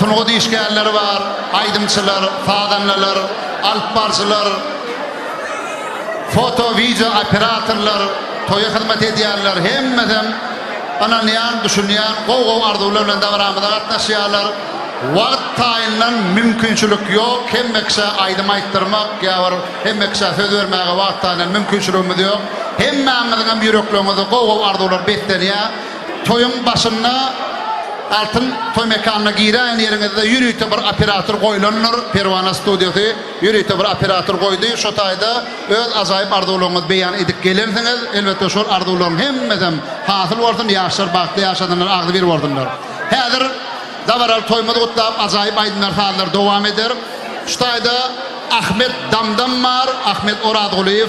Tungu dişkerleri var, aydımçılar, fadanlılar, alpbarcılar, foto, video operatörler, toya hizmet ediyorlar, hemmeden anlayan, düşünen, qoğu arzularla davranmada qatnaşýarlar. Wagt taýyndan mümkinçilik ýok, hemmekse aýdym aýtdyrmak, ýa-da hemmekse söz bermäge wagt taýyndan mümkinçiligimiz ýok. Hemmämizden ýüreklerimizi qoğu arzular betlenýär. Toyun başynda altın toy mekanına giren yerinde de yürüyte bir operatör koylanır. Pervana Studiosy yürüyte bir operatör koydu. Şu tayda öz azayip arzularınız beyan edip gelirsiniz. Elbette şu arzuların hemmeden hasıl olsun. Yaşlar baktı yaşadınlar, ağzı bir vardınlar. Hazır davaral toymada kutlap azayip aydınlar falanlar devam eder. Şu tayda Ahmet Damdam var, Ahmet Oradguliev.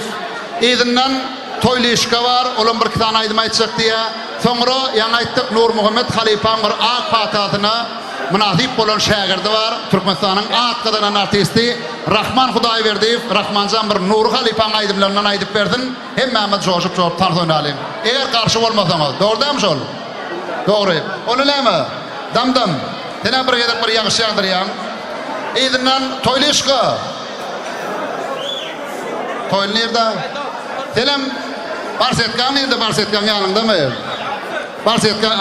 İzinden toylu işka var, olan bir kitana aydım aytsak diye. Sonra yana ayttık Nur Muhammed Halifan bir AK Patatına münasip olan şagirdi var. Türkmenistan'ın AK kazanan artisti Rahman Hudayverdiyev, Rahmancan bir Nur Halifan aydımlarından aydıp verdin. Hem Mehmet Coşup tanıtın alayım. Eğer karşı olmasanız, doğru değil mi sol? Doğru. Onu ne mi? Damdam. Tene bir gedip bir yağış yağdırıyan. İzinden toylu işka. Toylu nerede? Telem Barsetkan nerede? Barsetkan yanında mı? Barsetkan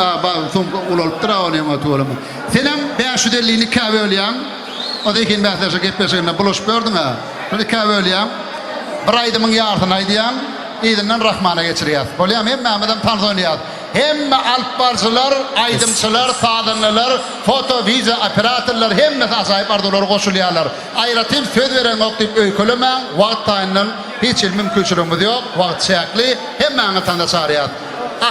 ulalıp tıra oynayama tuğulama. Telem 550'ni kahve öleyen. O da ikin bahsederse geppeşeğine buluşup gördün ha. Şöyle kahve öleyen. Bir aydımın yartına aydiyen. İzinden Rahman'a geçiriyat. Böyleyem hem Mehmet'im tanız oynayat. Hem alpbarcılar, aydımçılar, fadanlılar, foto, video operatörler hem mesela sahip arzuları koşuluyarlar. Ayrıtım söz veren oktayıp öykülüme, vakt tayının hiç ilmim külçürümüz yok, vakt şekli hem Mehmet'in çağırıyat.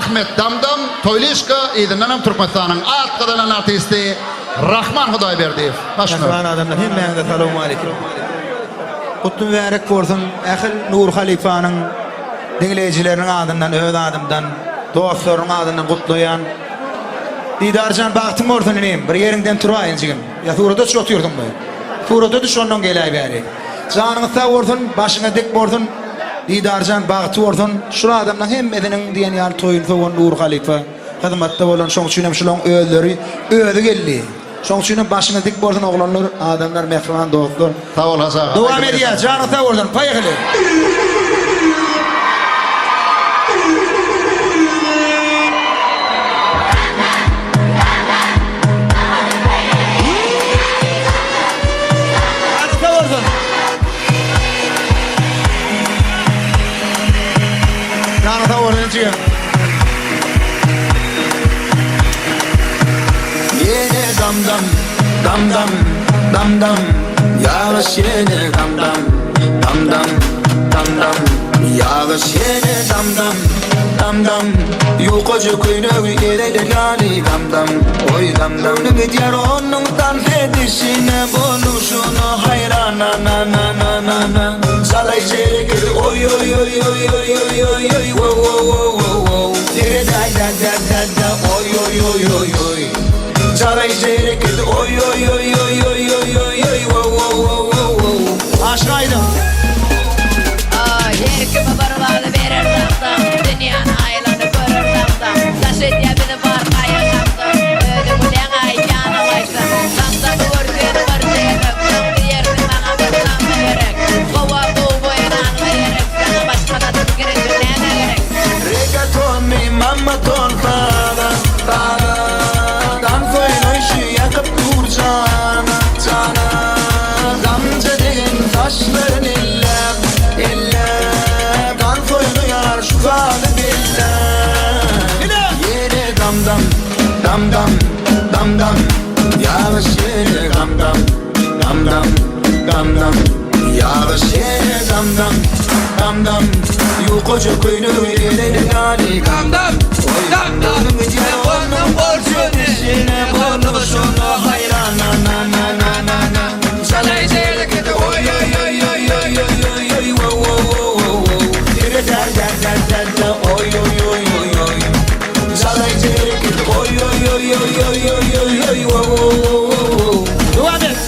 Ahmet Damdam, Toylişka, İzinlenim Türkmenistan'ın alt kadınan artisti Rahman Hudayverdiyev. Rahman adamlar hem Mehmet'e selamu aleyküm. Kutlu mübarek olsun, Ehil Nur Halifa'nın dinleyicilerinin adından, öz adımdan, dostlarının adından kutlayan Didarcan baktım ortadan ineyim. Bir yerinden turayın çıkın. Ya Tuğra'da çok oturdum mu? Tuğra'da düş ondan gelay bari. Canını sağ ortadan, başına dik ortadan. Didarcan baktı ortadan. Şura adamdan hem edinin diyen yani toyun soğun Nur Halifa. Hizmette olan şonkçuyla şulan öğüleri öğüdü geldi. Şonkçuyla başına dik ortadan oğlanlar, adamlar mehriban dostlar. Sağ ol Hasan. Devam ediyor. Canı sağ ortadan. Payaklı. Yine damdam, damdam, damdam, yağış yine damdam, damdam, damdam, yağış yine damdam, damdam, yukocu kuyruğu ileri gali damdam, oy damdam. Gidiyor onundan hedişine buluşunu hayrana na na na na na. Salay çeyrek oy oy oy oy oy oy oy oy wo wo wo wo wo. Dire da da da da da oy oy oy oy oy. Salay çeyrek oy oy oy oy oy oy oy oy wo wo wo wo wo. Aşkaydım. Her kime barıladı verir damdam. Dünyanın aylanı görür damdam. Taş etye beni barkaya damdam. Ödüm ulen ayyanı başlam. Damdam vurduğunu vurduğunu. Damdı yerini bana bırsam gerek. Kova bu boyunan gerek. Sana başmada tükürün ne gerek. Reggaeton mi mamma ton fada, fada. Dansoyun işi yakıp durcana, cana. Gamze deyin taşların illa, illa. Dansoyunu yarar şu kalı billa. Yere damdam, damdam, damdam. Yağış yere damdam, damdam, damdam. Yağış yere damdam, damdam. Yukocu kuyruğu ileri gali damdam, oy damdam. Gidiyor onun borcun işine buluşunu hayrana na na na na na. Salay çeyrek edi oy oy oy oy oy oy oy oy wo wo wo wo wo. Dire da da da da da oy oy oy oy oy. Salay çeyrek edi oy oy oy oy oy oy oy oy wo wo wo wo. Devam et.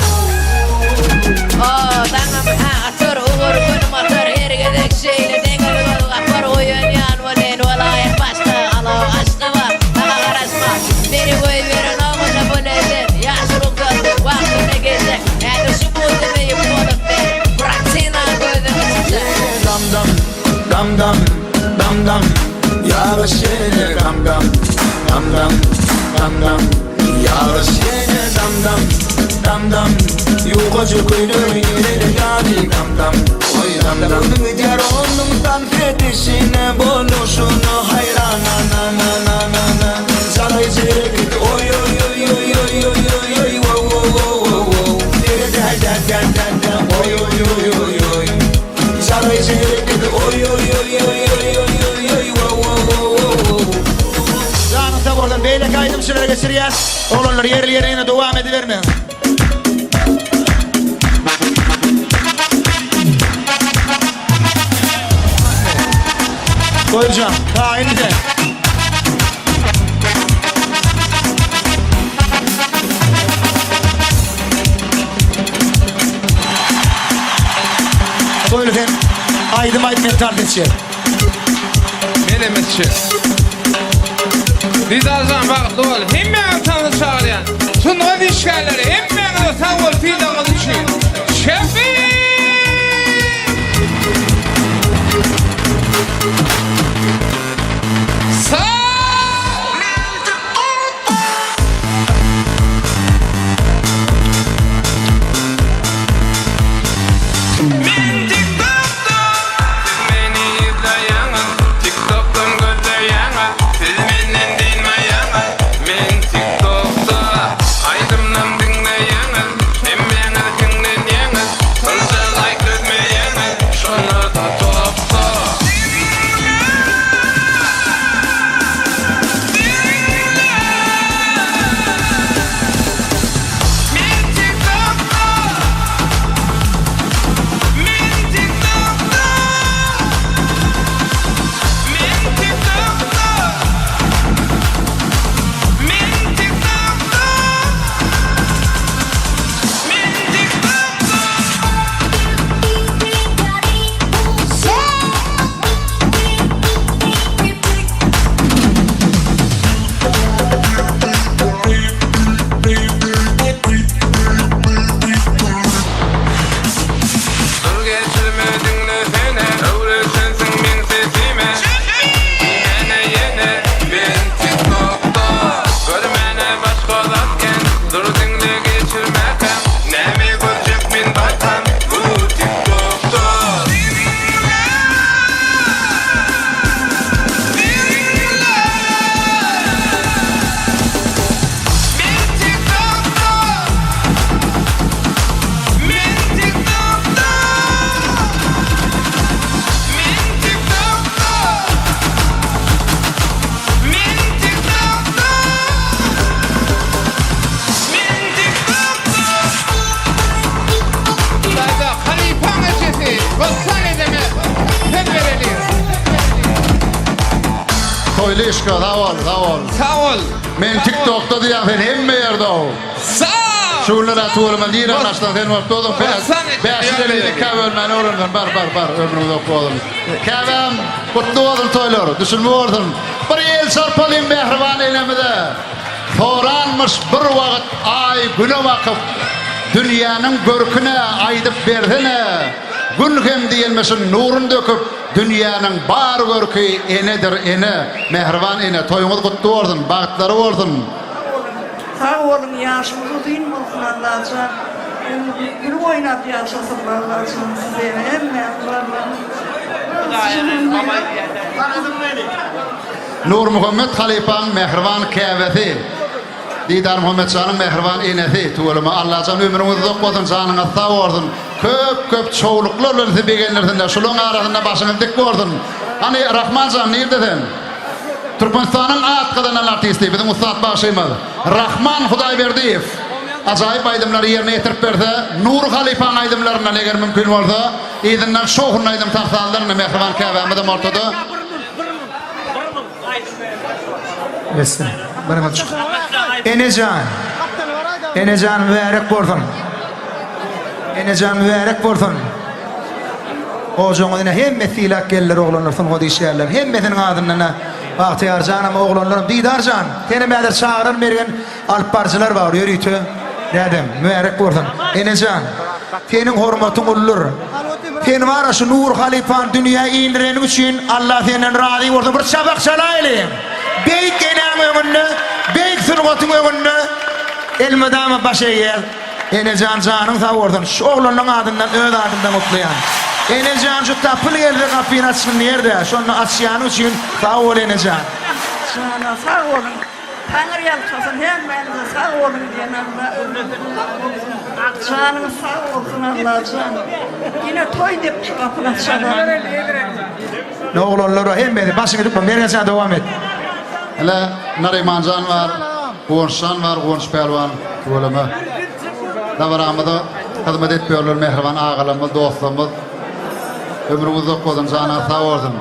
Tamam atır uğur günüm atır her gedek şeyle dengeli ol akbar oyun yan volen olayın başta alav aşkı var bana karışma beni koy verin oğuzla bu nedir Yuğacı kuyruğu yine yani dam dam Oy dam dam Diğer onundan fetişine boluşunu hayran na na na na na Salayıcı git oy oy oy oy oy oy oy oy wow wow wow wow wow Oy oy oy oy oy Salayıcı git oy oy oy oy oy oy oy wow wow wow wow Zanıta buradan beyle kaydım sıraya geçiriyaz. Oğlanlar yerli yerine devam ediverme. Koyacağım. Daha elinde. Buyurun efendim. Aydım mental desçi. Melemetçi. Biz arzan bakıp doğal. Hemen tanrı çağıryan. Sunma dişkerleri. Hemen o tanrı fiyda kalıcı. Şefi! Sağ! Koylu işka, sağ ol. Sağ ol. Men TikTok'ta diyen ben hemme yerde o. Sağ ol. Şunlara tuğulman diyen anlaştan sen var. Toğdum beşirelik kahvelmen orandan bar ömrümde okualım. Kahvem kutlu olun toylar. Düşünme olsun. Bir yıl sarpalayım mehriban eylemede. Toranmış bir vakit ay güne vakıf. Dünyanın görküne aydıp berdine. Gün hem diyelmesin nurun döküp. Dünyanın bar görkü enedir ene. Mehriban ene. Toyumuz kutlu olsun. Bağıtları olsun. Sağ olun, yaşımız uzun olsun Allah'ım. Gülü oynat yaşasın Allah'ım size. Hemen Nur Muhammed Halifa'nın mehriban kâveti. Didar Muhammed Can'ın mehriban enesi. Tuğuluma Allah can ömrünüzü dokmadın, canına sağ olsun. Köp çoğuluklarla begenlerinde, şulun arasında başını dik vurdun. Hani Rahman Can neredesin? Türkmenistan'ın atkadan artisti, bizim Ustad başıymadı. Rahman Hudayberdiyev. Acayip aydımları yerine getirip verdi. Nur Halifa'nın aydımlarına eğer mümkün olsa, izinden şoğun aydım tarsallarına mehriban kâvemide ortada. Besin. Bana bak. Enecan mübarek bolsun. Enecan mübarek bolsun. O joňyna hemme silak geller oglanlarsın o dişerler. Hemmesinin adynana Bahtiyar canım oğlanlarım Didarcan. Tene mäder çağırır bergen alparçılar var yürütü. Dedim mübarek bolsun. Enecan. Senin hormatın olur. Sen var şu Nur Halifa'nın dünya indirenin için Allah senden razı olsun. Bir şabak çalayım. Beyk enam önüne, beyk sürgatın önüne. El madama başa gel. Enecan canın sağ olsun. Şu oğlunun adından, öz adından mutluyan. Enecan şu tapılı geldi kapıyı açsın nerede? Şunu açyanı için sağ ol Enecan. Sana sağ olun. Tanrı yapsın hem ben de sağ olun diyen Allah. Canınız sağ olsun Allah'can. Yine toy deyip şu kapını açalım. Ne oğlanlar o hem beni başını tutma. Enecan devam et. Hele Narimancan var, Kuğunşan var, Kuğunş Pelvan bölümü. Davaramıda hizmet etmiyorlar mehriban ağalarımız, dostlarımız. Ömrümüzde kodun canı sağ olsun.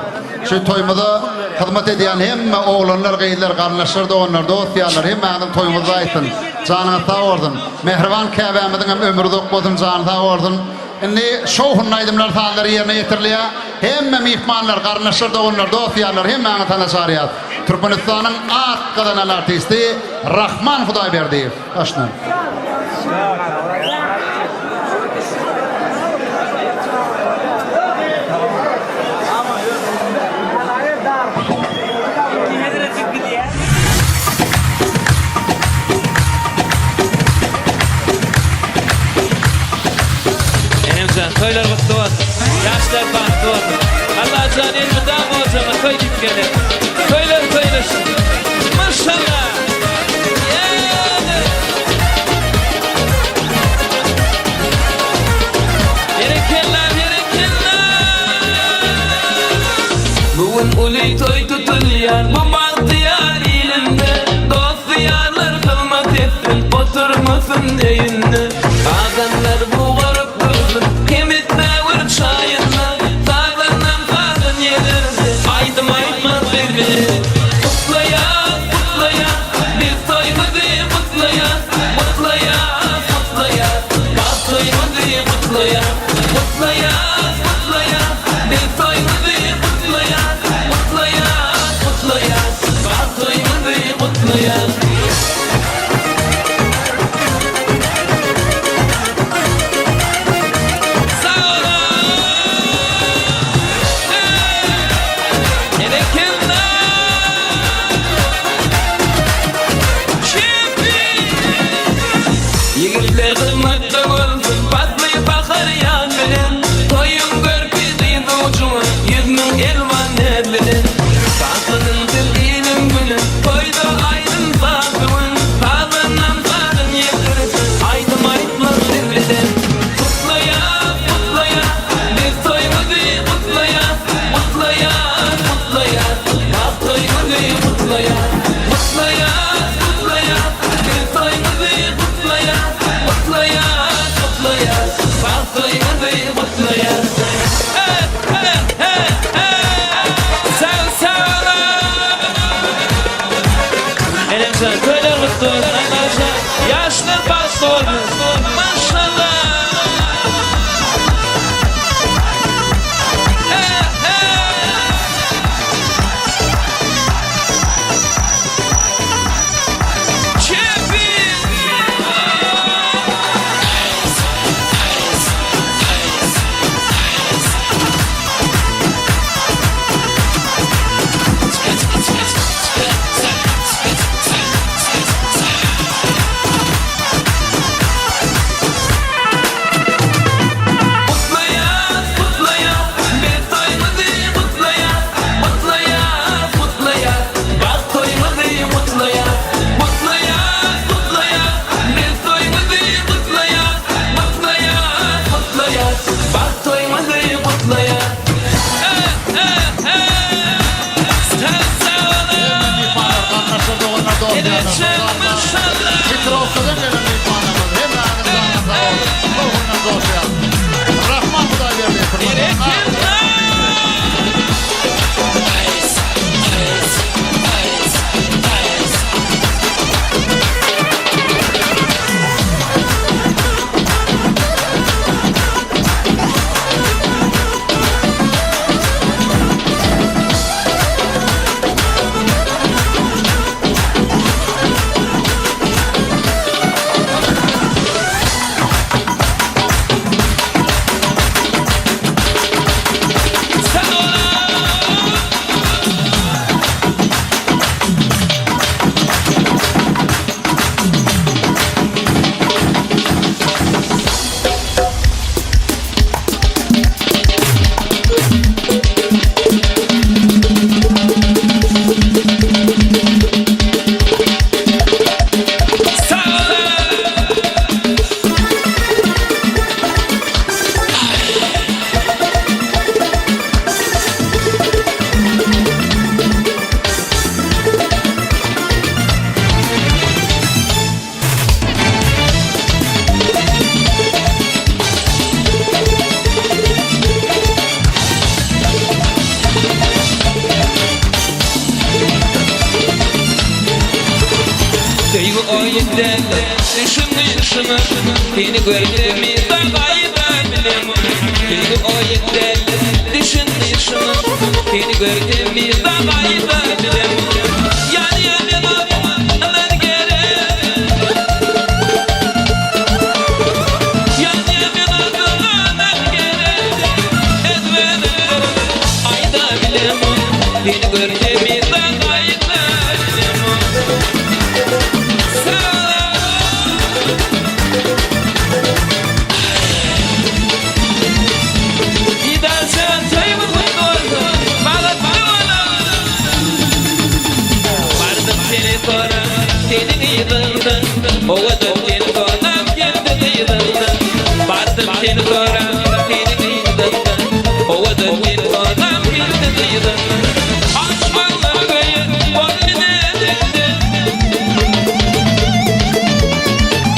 Şu toymada hizmet ediyen hem oğlanlar, geyler, kardeşler de onlar, dostyalar hem bizim toymuzda aytın. Canı sağ olsun. Mehriban kəbəmizin hem ömrümüzde kodun canı sağ olsun. Şimdi şohun aydımlar sağları yerine getiriliyor. Hem mihmanlar, kardeşler de onlar, dostyalar hem bizim tanışarıyat. Türkmenistan'ın at kazanan artisti Rahman Hudayberdiyev. Aşkına. Enemcan, toylar kutlu olsun. Yaşlar bahtlı olsun. Allah canı elmiden olacağına toy git gelir. Toylar toylaşın. Maşallah. Yerekenler, yerekenler. Bugün uli toy tutulyan, bu bahtiyar ilimde. Dost diyarlar kılmat etsin, oturmasın deyinle. Ağanlar bu varıp dursun, kemitle vur çayınla. Sağlanan sağın yedirdi, aydım aytmaz birbiri. Mutlaya, mutlaya, bir toymadı mutlaya. Mutlaya, mutlaya, bak toymadı mutlaya. Mutlaya, mutlaya, bir toymadı mutlaya. Mutlaya, mutlaya, bak toymadı mutlaya. Yaşlar bastı olmuş. Maşallah. Rahman Hudayberdiyev. yeter düşünüşümü Seni gördüğümden kayda bilem Seni o yeter düşünüşümü Seni gördüğümden kayda bilem Yani yemin aman gerek Yani yemin aman gerek Etmedim ayda bilem Seni gördüğümden kayda bilem Seni yıldın, ovadım seni koram geldi yıldın. Bardım seni koram, seni yıldın, ovadım seni koram geldi yıldın. Aşmanlar köyü, boynuna edildi.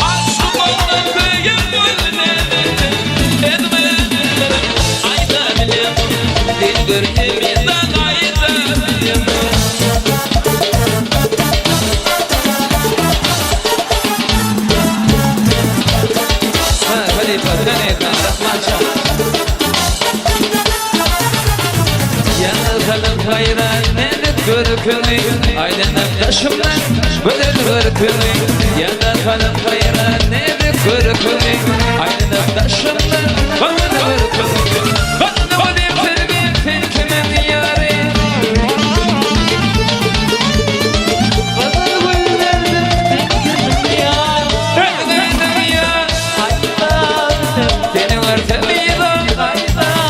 Aşmanlar köyü, boynuna edildi. Etmedim, ayda bilem, seni görkemizden ayda bilem. Yanılkalım hayran nedir görükünü Aydınım taşımdan böler görükünü Yanılkalım hayran nedir görükünü Aydınım taşımdan böler görükünü Bana olayım sevgim sen kimin yarı Bana güllerdim sen kimin yarı Öldürdüm ya hayranım Seni örtemiyorum hayranım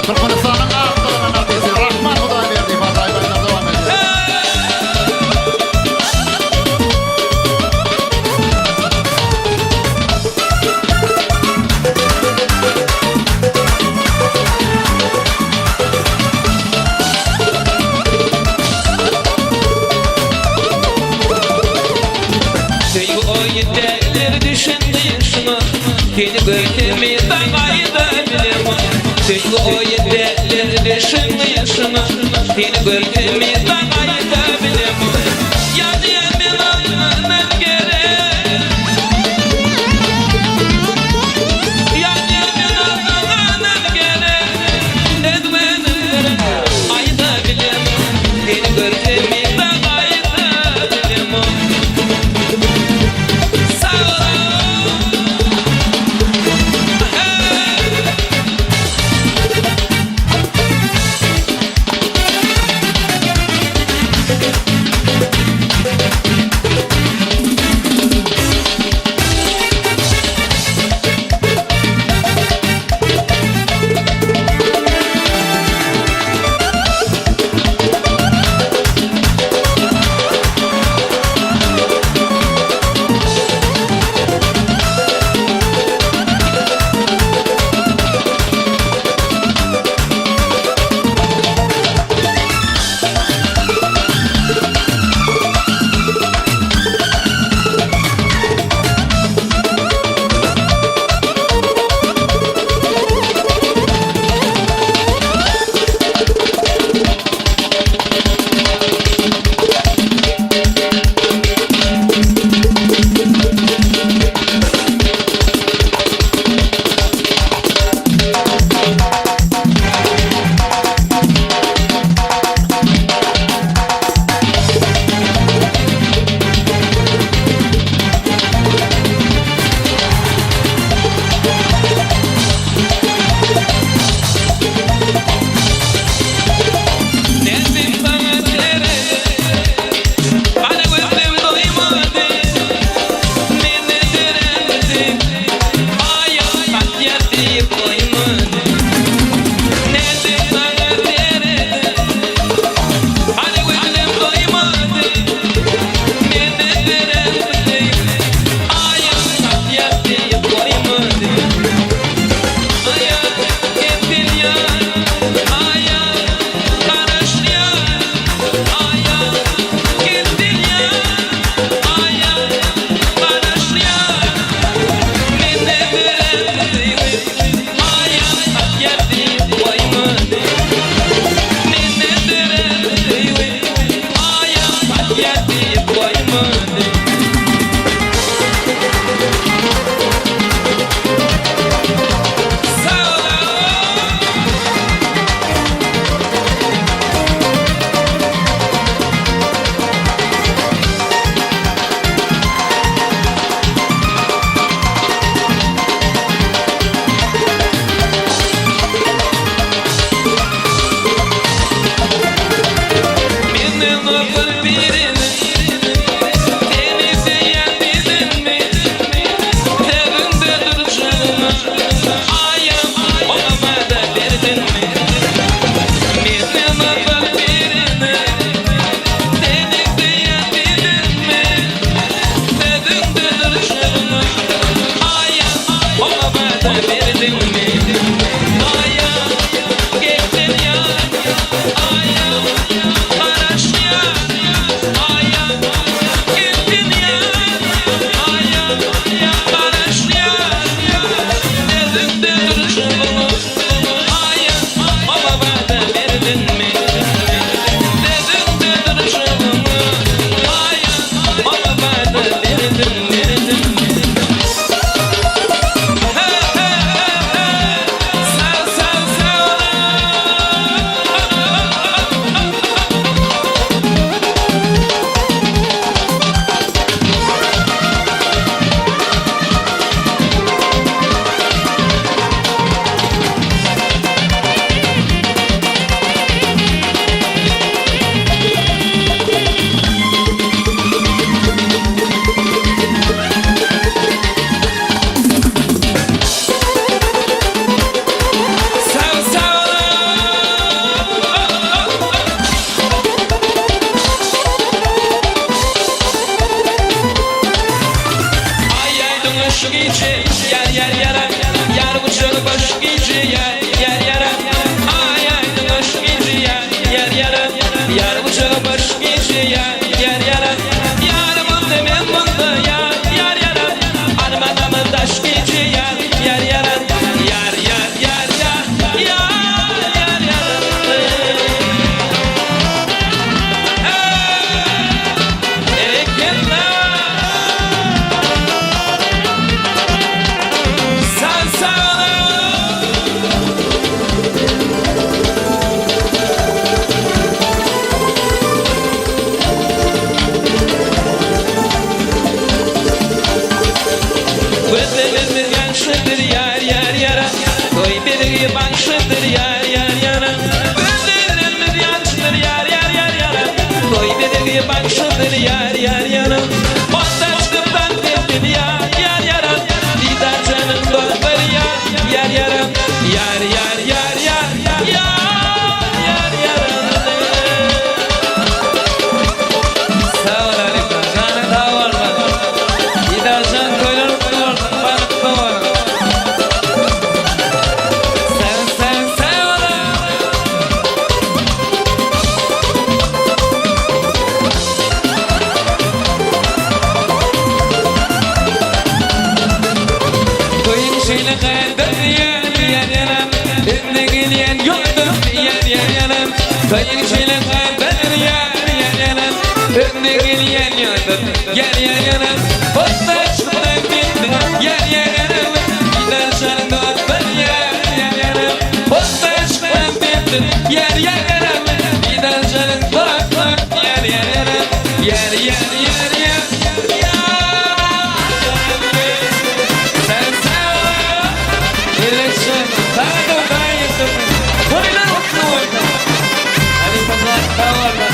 Türkmenistan'ın ağzından adresi Rahman Hudayverdi Fazaylarına devam ediyor. Sevgi o yeterleri düşündü yaşımı Seni gördüğümden kayda bilem Sevgi o yeterleri düşündü yaşımı Seni gördüğümden kayda bilem Ya diyemin anlamam gerek Ya diyemin anlamam gerek Etmedim ayda bilem Seni gördüğümden kayda bilem bana verdin mi? Aya gittin ya, aya karaş ya, aya gittin ya, aya karaş ya. Dedim de duruşumu, aya bana verdin mi? Dedim de duruşumu, aya bana verdin mi? Baş gece yer yer yara, yar bıçağı baş gece yer yer yara. Ay ay baş gece yer yara, yar bıçağı baş gece yer yer yara. Yarımın demen bunda yar yara, armadamın taş gece yer yara. Yar yar yar yar yar yar. Erekler. Başıdır yar yar yara, koy bir başıdır yar yar yara. Gözlerimiz yaşlıdır yar yar yar yara, koy bir başıdır yar yar yara. Ondan çıkıptan tepkin yar yar yara, didar canım doktor yar yar yara. Yar yar yar yar yar yara. Sağ ol Arif'im, canı da var bana. Didar can koylar mutlu balık da var. Kayın çelik ben önde gelen yandım yer yer yanım. Bosta çıktan gittim yer yer yanım. Gider şarkı ben yer yanım. Bosta çıktan gittim yer yer yanım. Gider şarkı yer yer yanım. Yer yer yer yer. Sen sağ election tadı kayıttım. Koylar mutlu oldu. Hadi pazar davarlar.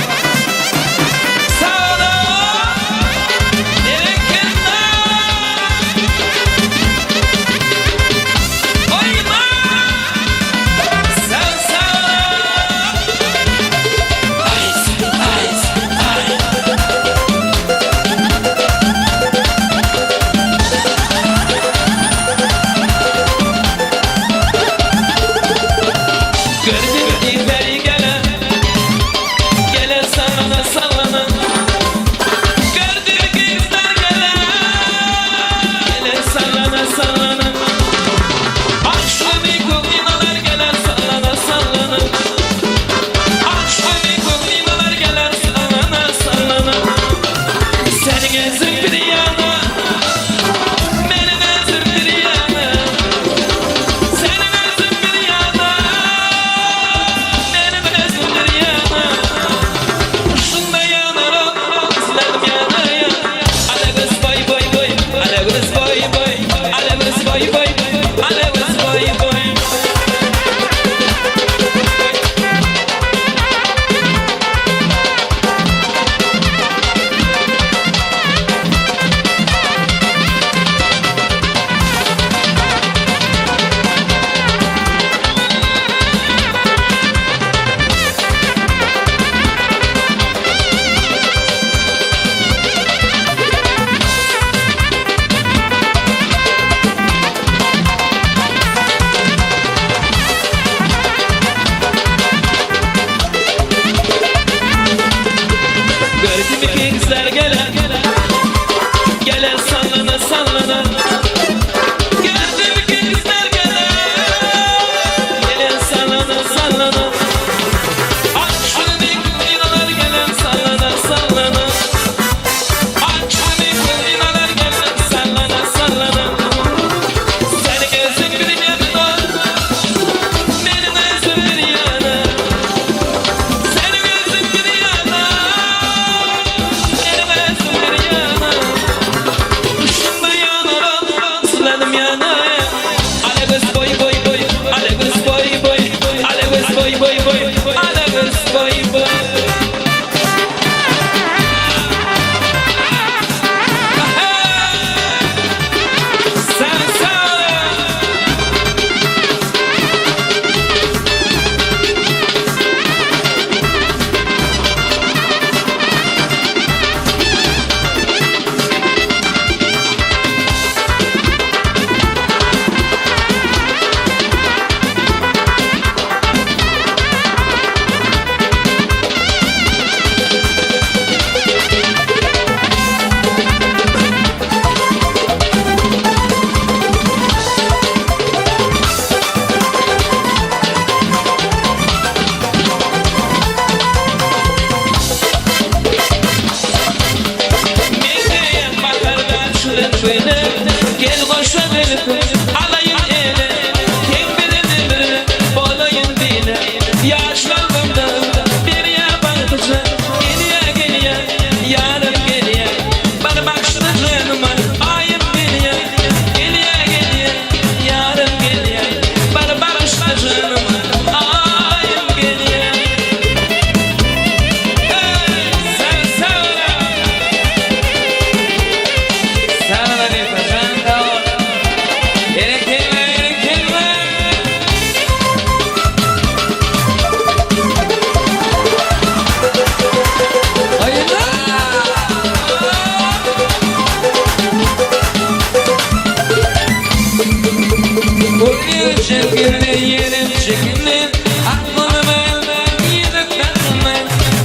çekildi yerim çekildi aklını verme yediklerime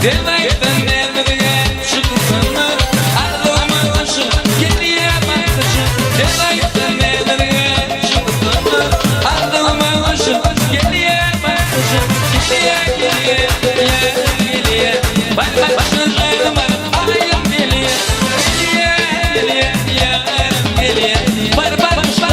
demekten nereye çıktığını ardılma taşı geriye bakışı demekten nereye çıktığını ardılma taşı geriye bakışı geriye geriye bak başına var ayım geriye geriye geriye bar başına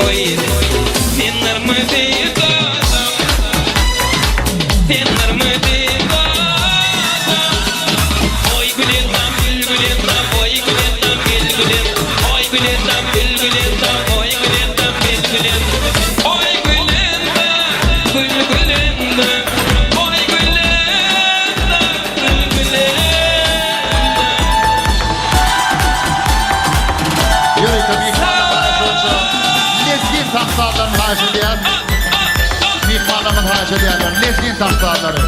koy Tenler mı değil Tenler mı değil Oy gülendam gülendam oy gülendam gülendam oy gülendam gülendam oy gülendam gülendam oy gülendam gülendam oy gülendam Yürü tabii ki Lezgin tahtalarını haşa diyen Mihmanlamın haşa diyenler Lezgin tahtaları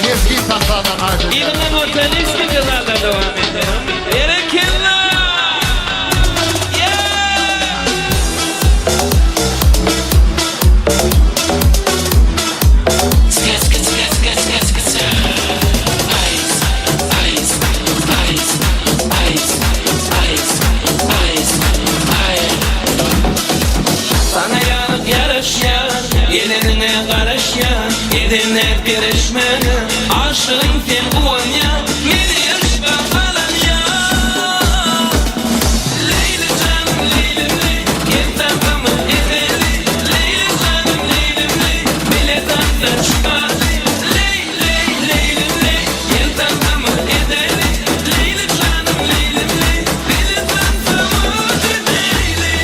Lezgin tahtalarını haşa diyen İlmin ortalığı kızlarda devam ediyor. Erekenler! Sana yanıp yarışyan, yelenine karışyan, edine girişmeni, aşığın sen uyanyan, beni yaşka falan ya. Leyli canım leylim ley, yetamamı edeli, leyli canım leylim ley, biletan da çıkarlı, ley ley leylim ley, yetamamı edeli, leyli canım leylim ley, biletan da edeli.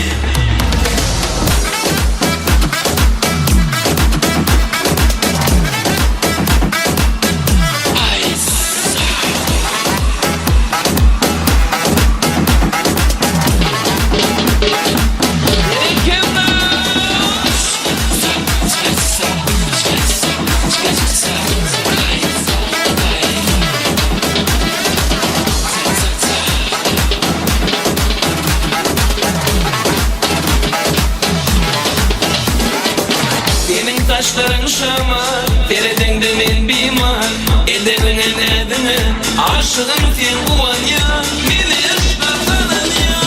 Senin taşların şamar, teredinde men bimar, edenin edine, aşığın sen uyan ya, beni yaşta falan ya.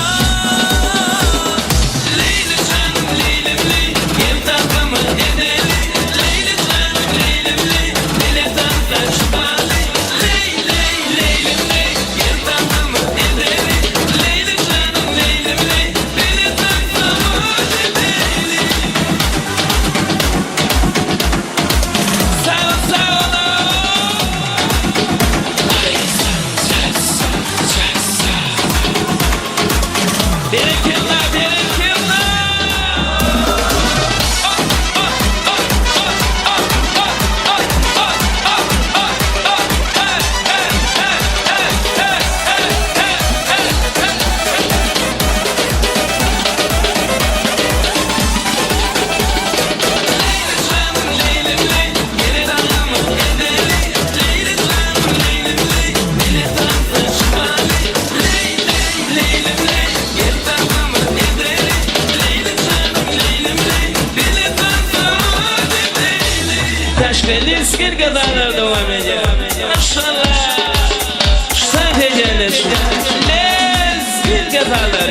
Leyli canım leylim ley, gel takımı edeli, leyli canım leylim ley, biletan taşmalı, ley ley leylim ley, gel takımı edeli, leyli canım leylim ley, biletan taşmalı edeli. Sağ ol, sağ ol. Bereketler, bereketler. Taşkeliz kadar devam ediyor. Maşallah. Sen heyecanlısın. Lez kadar.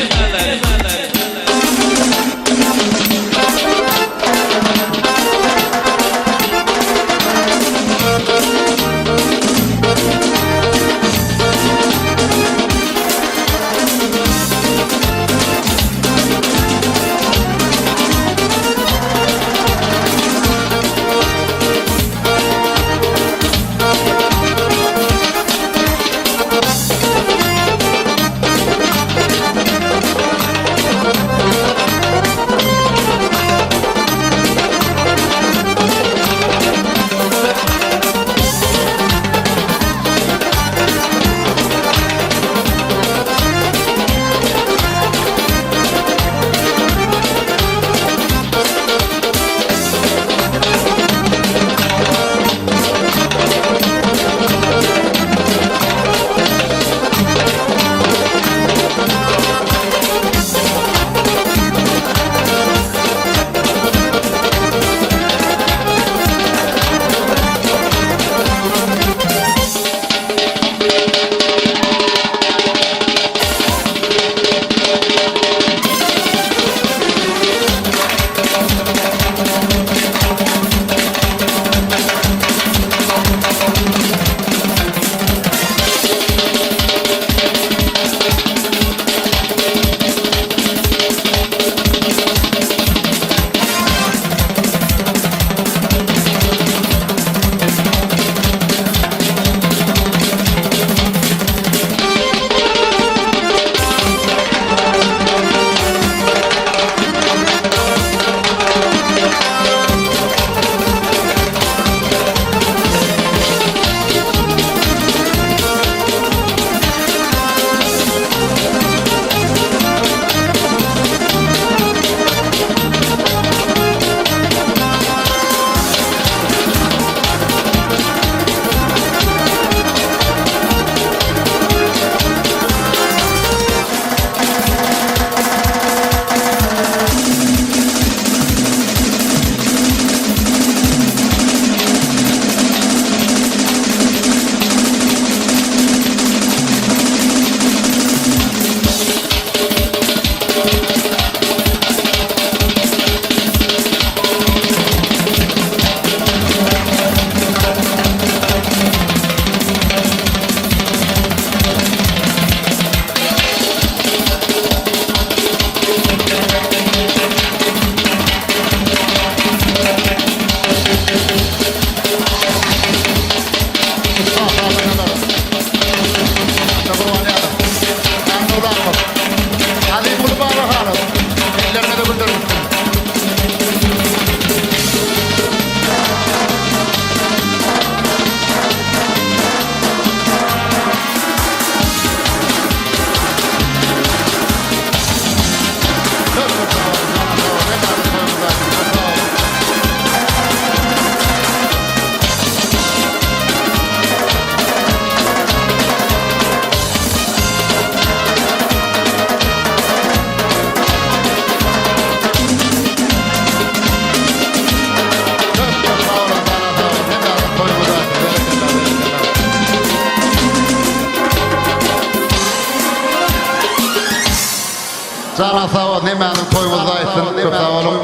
Sana sağ ol, nemäni toýumyzda aýtdyn, köp sağ olun.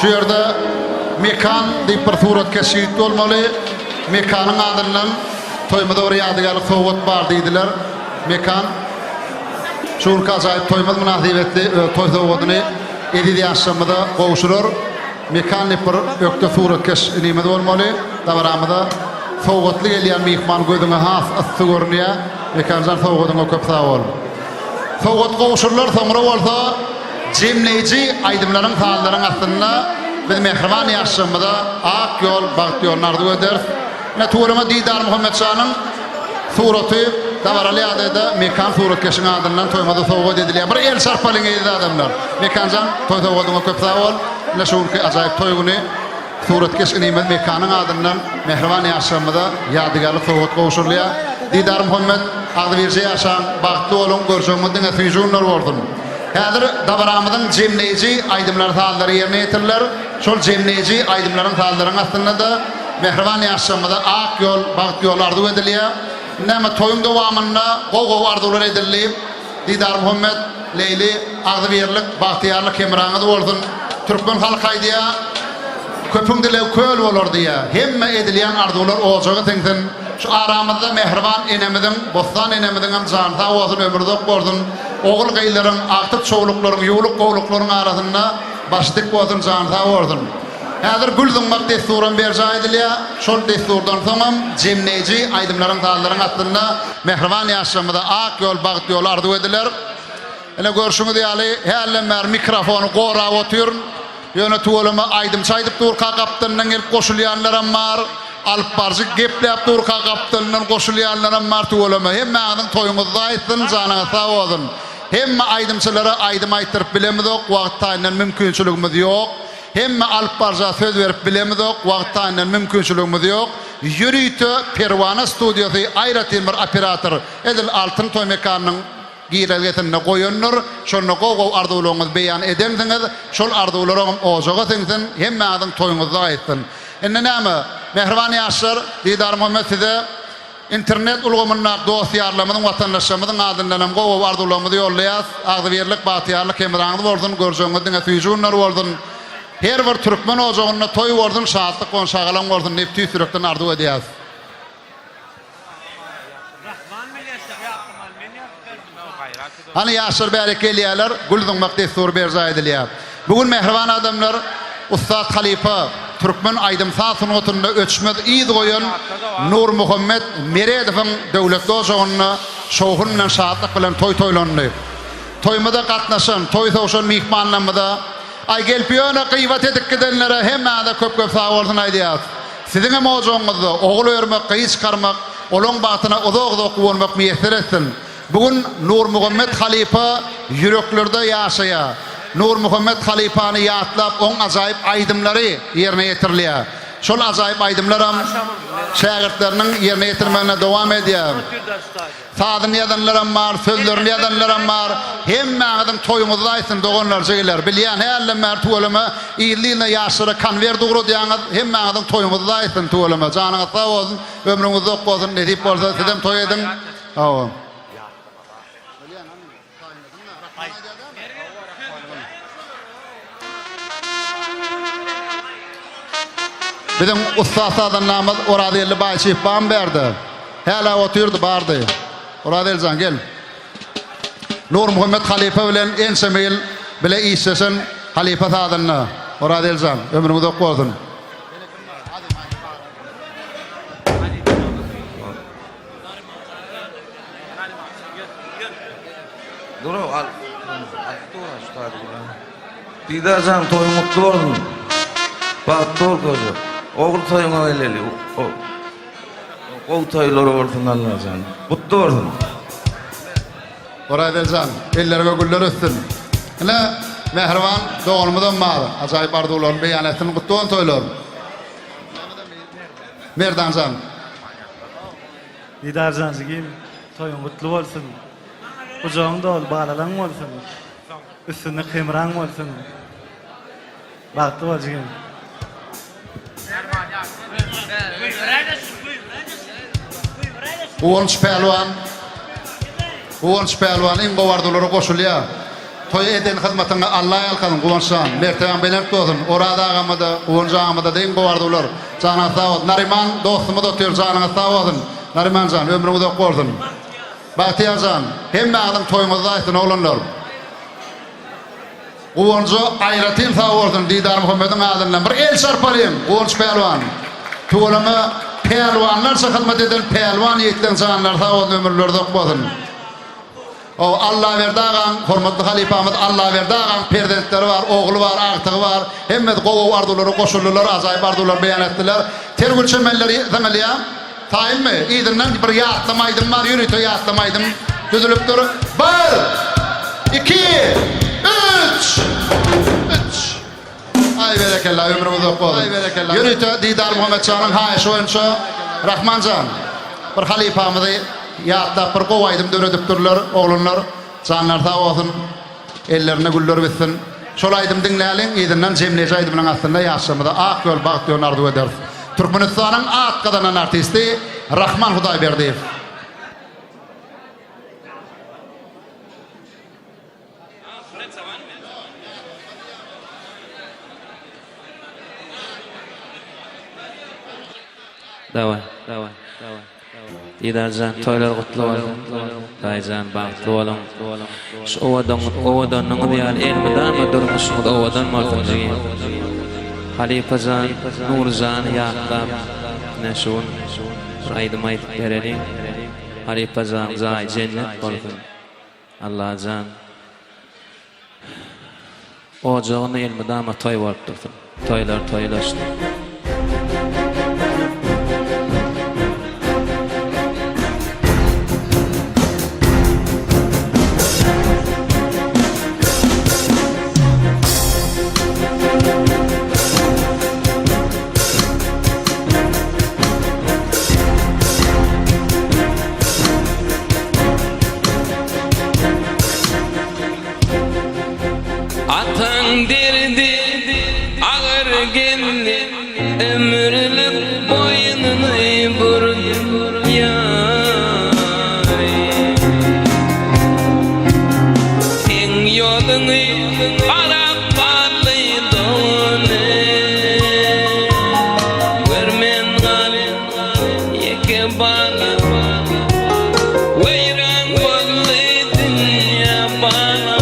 Şu ýerde mekan diýip bir surat keşif bolmaly. Mekanyň adyndan toýmada bir ýadygarlyk sowgat bar diýdiler. Mekan şuň gazaýyp toýmaz münasibetli toý sowgatyny edidi ýaşamyda gowşurur. Mekan bir ökde surat keşif nimet bolmaly. Dawaramyda sowgatly gelýän mehman gözüňe has asy görnýär. Mekanjan sowgatyňa köp sağ ol. Sowgat gowşurlar soňra bolsa jemleýiji aýdymlaryň halaryň aslynda biz mehriban ýaşamyda ak ýol, bagt ýol nardy öder. Naturama Didar Muhammed Şah'nın suraty dawarly adada mekan surat keşiň adyndan toýmada sowgat edilýär. Bir el sarpalyň edildi adamlar. Mekanjan toý sowgatyňa köp sağ ol. Näşurky ajaýyp toýguny surat keşiň nimet mekanyň adyndan mehriban ýaşamyda ýadygarlyk sowgat gowşurlýar. Didar Muhammed agdyrjy ýaşan bagtly bolun görşeňizden efijunlar bordun. Häzir dawaramyzyň jemleýiji aýdymlar hallary ýerine ýetirler. Şol jemleýiji aýdymlaryň hallaryň aslynda da mehriban ýaşamyda ak ýol, bagt ýol ardy edilýär. Näme toýuň dowamynda gow ardylar edilýär. Didar Muhammed Leyli agdyrlyk, bagtyarlyk hemraňyzy boldun. Türkmen halky aýdýa köpüňde köl bolar diýär. Hemme edilýän ardylar ojagy teňden şu aramyzda mehriban enemiziň, bostan enemiziň hem janta owazyny ömürde bordun. Oğul gaýlaryň, aktyp çoğuluklaryň, ýuwluk gowluklaryň arasynda başlyk bolsun janta bordun. Häzir Gülden Makdes suran berja edilýär. Şol desturdan soňam jemleýiji aýdymlaryň halaryň aslynda mehriban ýaşamyda ak ýol, bagt ýol ardy ediler. Ene görşüňiz ýaly hälemer mikrofony gorap otyr. Ýöne tuwalama aýdym çaýdyp durka gapdyndan gelip goşulýanlar bar. Alyp barjy gepläp durka gapdyndan goşulýanlar bar tuwalama. Hemmäňiň toýuňyzda aýtdyn, janyňyz sag bolsun. Hemme aýdymçylara aýdym aýtyryp bilemizok, wagt taýdan mümkinçiligimiz ýok. Hemme alyp barja söz berip bilemizok, wagt taýdan mümkinçiligimiz ýok. Ýürüýte Perwana studiýasy aýratyn bir operator edil altyn toý mekanynyň giýergetine goýanlar, şonu gow ardylaryňyz beýan edemdiňiz, şol ardylary ojaga teňden hemmäňiň toýuňyzda aýtdyn. Enne näme? Mehriban ýaşlar, Didar Muhammed size internet ulgamyna dosýarlamyň watandaşlarymyň adyndan hem gow ardylaryňyzy ýollaýas, agdyrlyk, batyarlyk hemraňyz boldun, görşeňizden efijunlar boldun. Her bir Türkmen ojagyna toý boldun, şatlyk bolan şagalan boldun, nepti sürekden ardy edýäs. Hani ýaşlar bäri kelýärler, Gülden Makdes sur berja edilýär. Bugün mehriban adamlar Ustad Halifa Türkmen aýdym sasunatynda öçmez iýdi goýan Nur Muhammed Meredowyň döwlet ojagyna şowhun bilen şatlyk bilen toý toýlandy. Toýmada gatnaşan, toý sowşan mehmanlarymyza ay gelip ýöne gyýbat edip gidenlere hemme köp sag bolsun aýdýar. Siziň hem ojagyňyzda oğul örmek, gyýy çykarmak, olaň batyna uzak bolmak meýesir etsin. Bugün Nur Muhammed Halifa yüreklerde ýaşaýar. Nur Muhammed Halifany ýatlap oň ajaýyp aýdymlary ýerine ýetirilýär. Şol ajaýyp aýdymlar hem şägirdleriniň ýerine ýetirmegine dowam edýär. Sadyny ýazanlar hem bar, sözlerini ýazanlar hem bar. Hemmäňiň toýuňyzda aýsyn doganlarça geler. Bilýän hälle mer tuwalama ýyllyna ýaşlara konwer dugru diýäňiz hemmäňiň toýuňyzda aýsyn tuwalama. Janyňyz sag bolsun, ömrüňiz uzak bolsun, nedip bolsa sizem toý edin. Awa. Bizim ustasadan namaz Oradeli Bayçif bam berdi. Hala oturdu bardı. Oradelcan gel. Nur Muhammed Halifa bilen ensemil bile işsesen Halifa sadanna. Oradelcan ömrüňiz ok bolsun. Duru al. Didarjan toy mutlu bolsun. Bagtly bolsun. Oğul toyuna eleli. O toylary bolsun Allah'tan. Mutlu bolsun. Oradelcan ellerine güller ötsün. Ene mehriban doğulmydan maňy ajaýyp ardylar beýan etsin gutluwan toylar. Merdanjan. Didarjan sigim toyun mutlu bolsun. Ujagyň dol balalaň bolsun. Üstünde hemraň bolsun. Bagtly bolsun. Uwunç Pelwan Uwanç pelwan in gowardulary goşulýar. Toy eden hyzmatyňa Allah ýalkadyn guwançan. Merteben beler tozun. Orada agamada, uwançamada deň gowardular. Jana sağ Nariman dostumy da ötür janyňa sağ bolsun. Nariman jan ömrüňi uzak bolsun. Bahtiyar jan, hemme adam toýmazda aýtyn oglanlar. Uwançy aýratyn sağ bolsun. Didar Muhammediň adyndan bir el sarpalyň. Uwanç pelwan. Tuğlama pelwanlar hyzmat eden pelwan ýetden janlar sağ bolsun ömürleri uzak bolsun. O Allah verdagan hormatly halifamyz Allah verdagan perzentleri var, ogly var, agtygy var. Hemme gowy ardulary, goşullylar, ajaýyp ardular beýan etdiler. Tergülçe melleri zamalya taýinmi? Ýygynyň bir ýatlamaýdym bar, ýürüýte ýatlamaýdym. Düzülüp dur. 1 2 3 Ay berekellah ömrümiz uzak bolsun. Ay berekellah. Ýürüýte Didar Muhammed Çağrı'nın haýyşy oýunçy Rahmanjan. Bir halifamyzy ýa-da bir gowaýdym döredip durlar, oglanlar, janlar sağ bolsun, ellerine güller bitsin. Şol aýdym diňläliň, ýygynyň jemleje aýdymyň astynda ýaşamyda ak ýol bagty ýol arzu eder. Türkmenistanyň at gadanan artisti Rahman Hudaýberdiýew. Dawa. Didarjan toylar gutlu bolsun. Daýjan bagtly bolun. Şu owadan ýaly elmedän durmuşyň owadan bolsundygy. Halipajan, Nurjan ýa-da näşun aýdym aýdyp bereliň. Halipajan zaý cennet bolsun. Allahjan ojagyny elmedän toy bolup dursun. Toylar toylaşdy. Atan derdi ağır geldi ömürlük boynunu burun yâri en yolunu arap bağlıydı onu vermen gali yeke bana veyran bolly dünya bana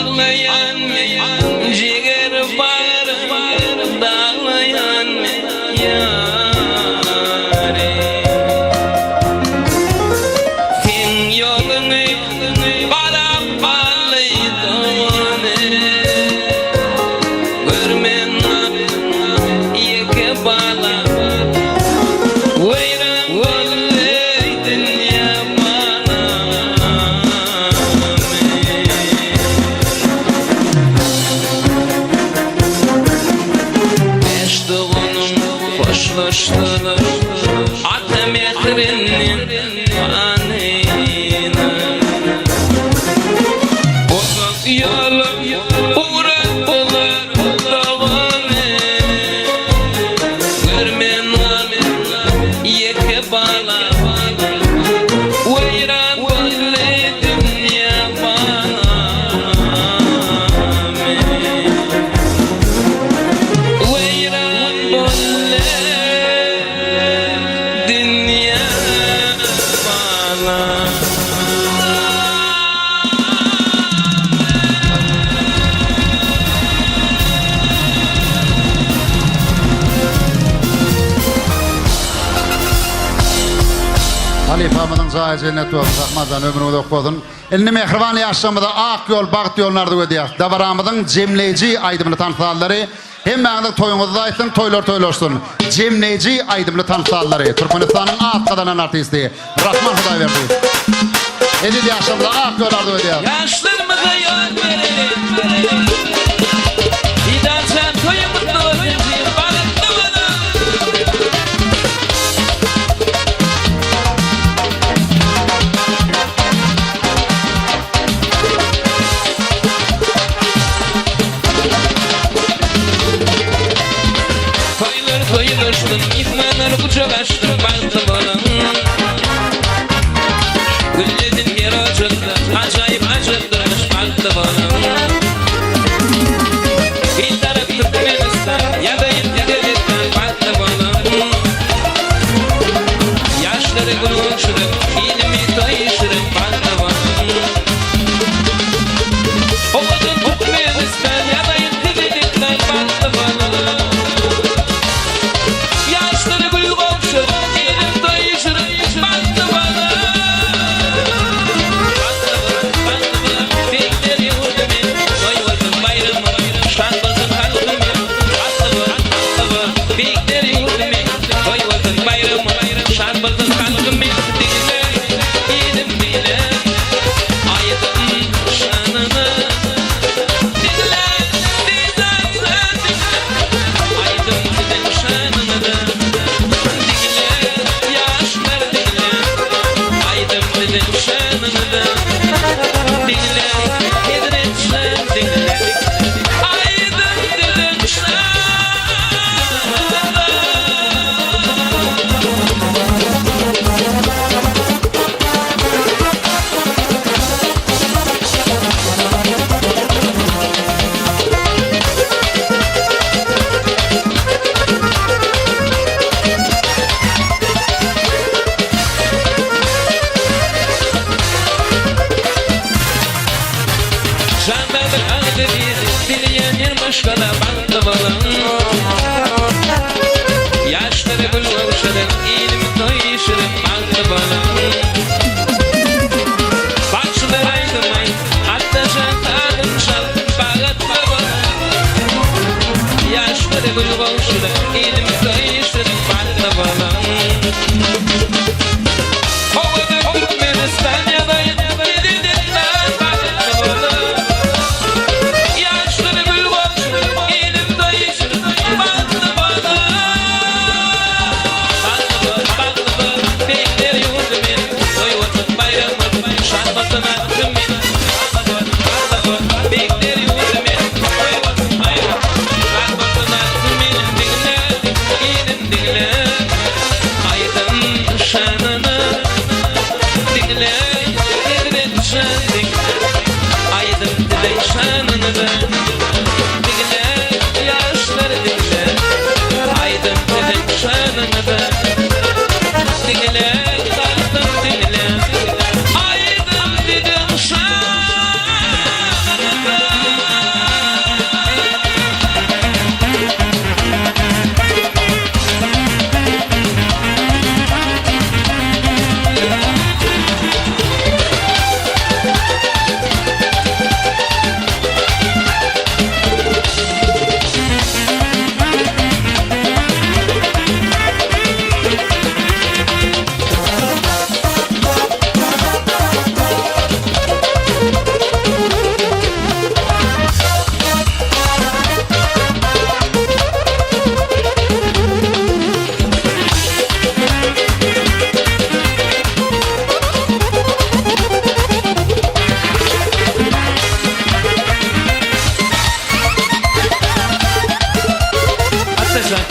ağlayan ciğer var dağlayan yâri sen yolunu barap bağlıydı onu görmen yeke bağla veyran bolleydin ya bana Hoşlaştılar atem yetirinin anine Ozak yolu uğrak bular davane Görmen yeke bala Veyran bolly dünya bana halifamızın zahir cennet olsun, Rahmazan ömrümü dokbozun. Elini mehriban yaşamıda ak yol, bağıt yollardı ödeyek. Davaramızın cemleyici aydımlı tanıtalları, hem ağzı toyunuzu da aytsın, toylorsun. Cemleyici aydımlı tanıtalları, Türkmenistan'ın at kazanan artisti, Rahman Hudaverdi. Elini yaşamıda ak yollardı ödeyek. Yaşlarımıza yol verelim. İdarsen toyumuzda olunca balıklı bana. Koyulursun, ihmanları kucak açtım, balıklı bana. Gülledin yer açıldı, acayip acıldırmış balıklı bana. Bir taraf Türkmenistan, ya da İngiliz'den balıklı bana. Yaşları konuşurum, ilmi toyuşurum balıklı bana. Oğlum Türkmenistan, ya da İngiliz'den balıklı bana. Yaşları konuşurum, ilmi toyuşurum balıklı bana. Yaşları buluşalım, ilmi toyuşalım, balıklı bana. Başlar aydınmay, attaşan adım çal, balıklı bana. Yaşları buluşalım, ilmi toyuşalım, balıklı bana. Oğlum Türkmenistan ya da İngiliz'den balıklı bana. Yaşları buluşalım, ilmi toyuşalım, balıklı bana.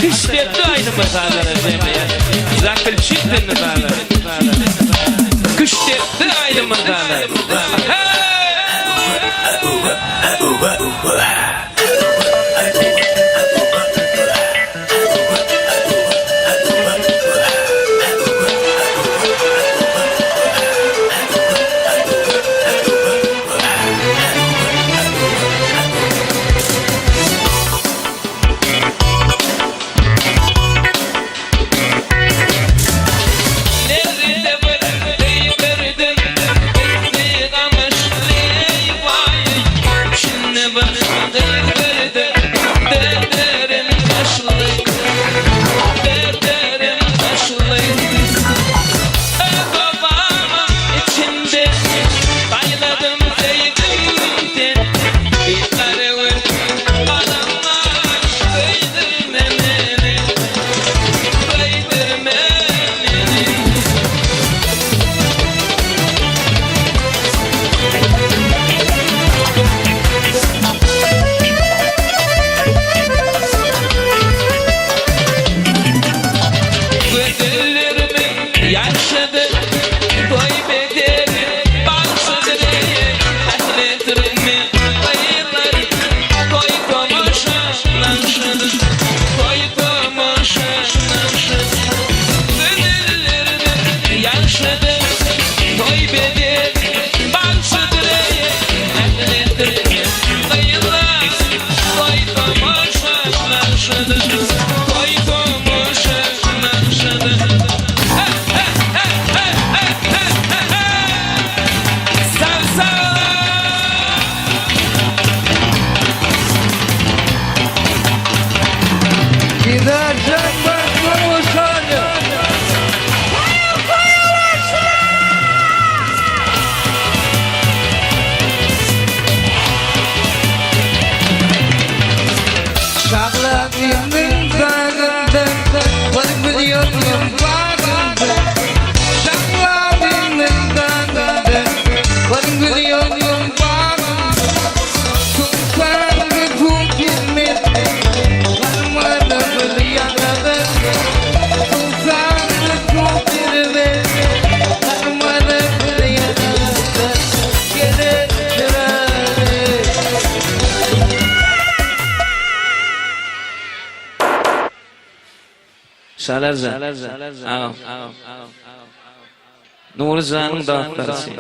Kıştırdı aynı pazarlara cemiye. Zakıl çıktın mı bana? Kıştırdı aynı pazarlara. Nerede var? Şalarzan. Nurzan'ın dağıtlarısı.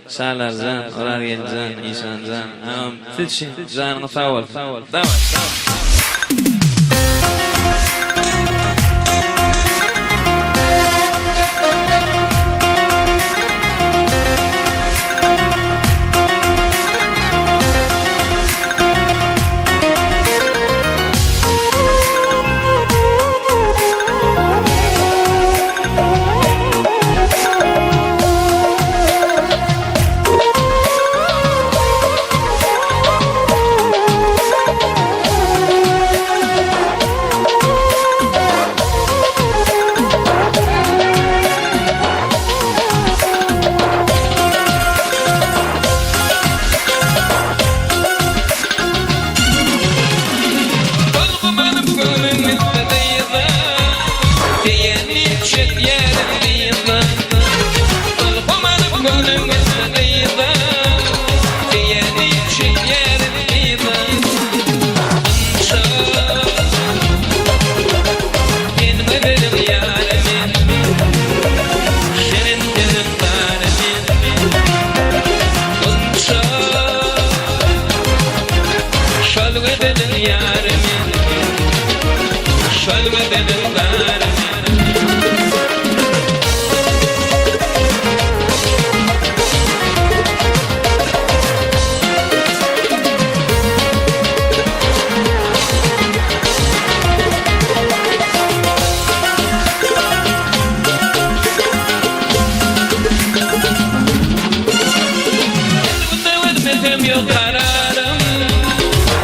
Şalarzan, Oraryelzan, İsanzan. Tütçi, zanını faval. Davat.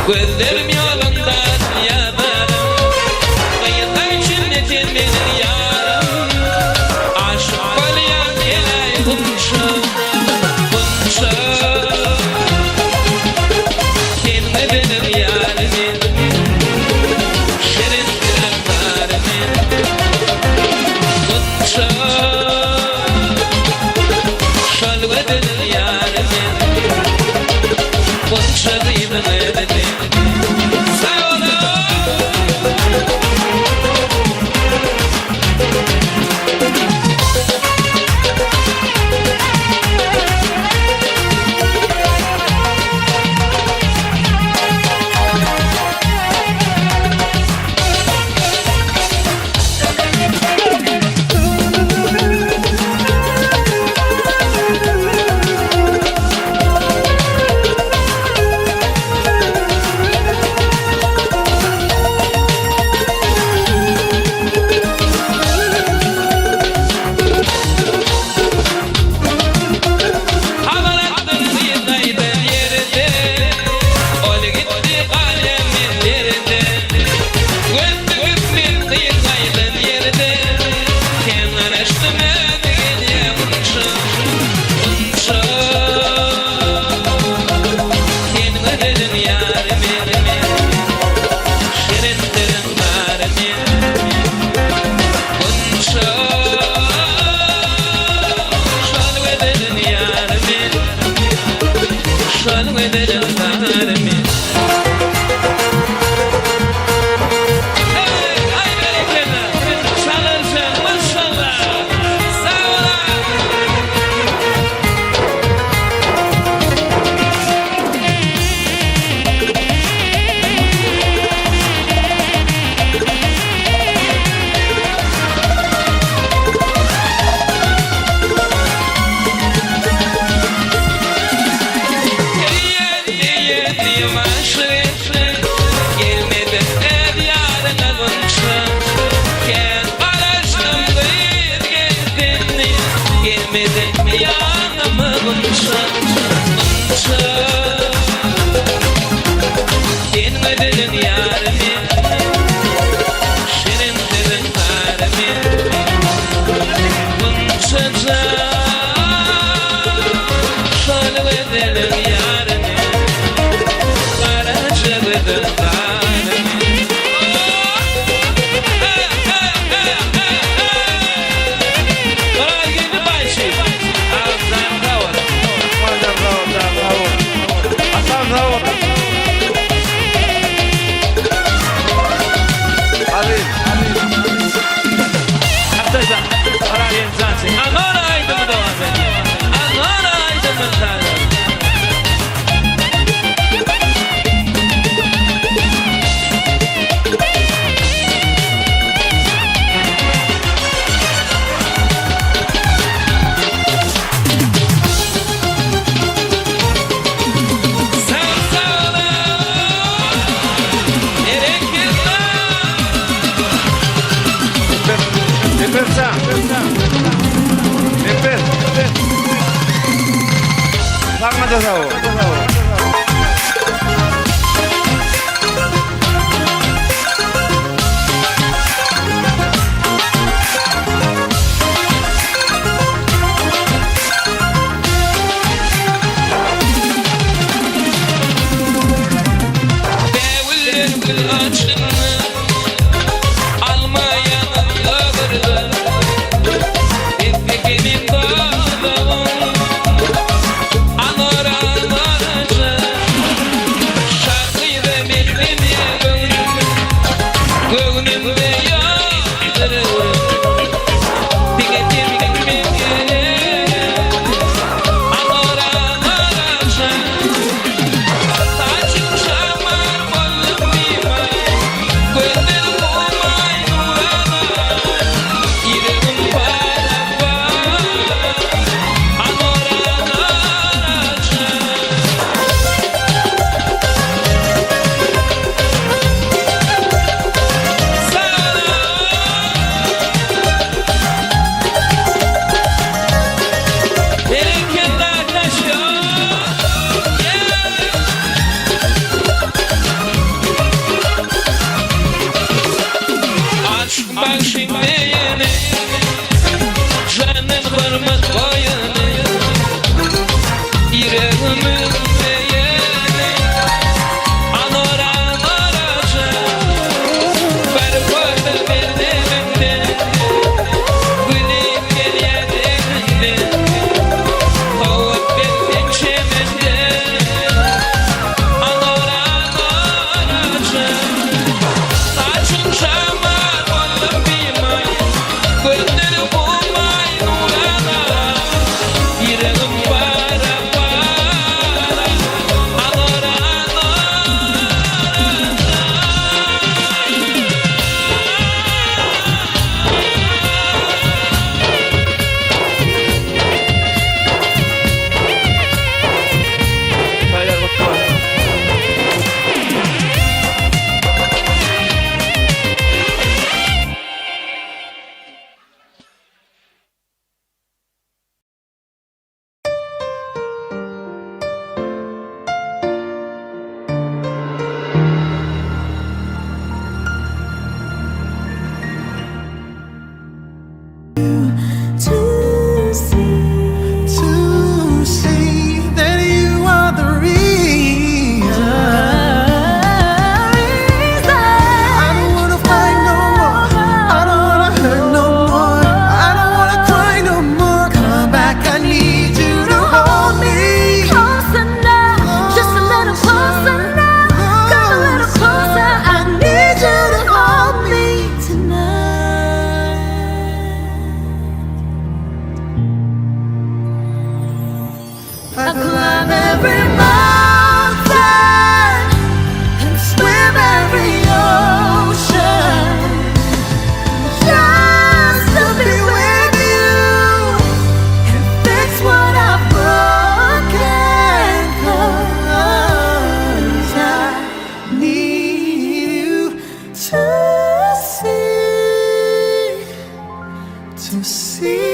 Gözlerim yolundan yadarım. Kıyılar cennetin Epel. Bakma da sağ ol. to see